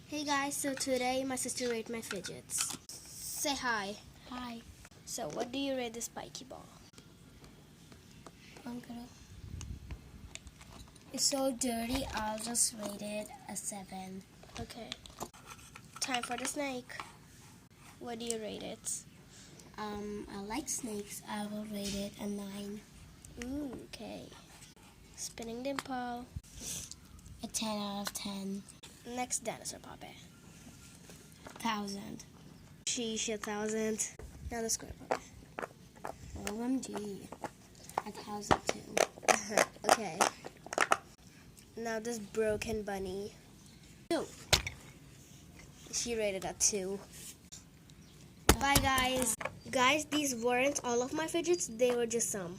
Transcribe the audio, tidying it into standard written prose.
Hey guys, so today my sister rated my fidgets. Say hi. Hi. So what do you rate the spiky ball? It's so dirty, I'll just rate it a 7. Okay. Time for the snake. What do you rate it? I like snakes. I will rate it a 9. Ooh, okay. Spinning dimple. A 10 out of 10. Next dinosaur puppet. 1,000. Sheesh, 1,000. Now the square puppet. OMG. 1,000 too. Okay. Now this broken bunny. 2. She rated a 2. Bye guys. Guys, these weren't all of my fidgets, they were just some.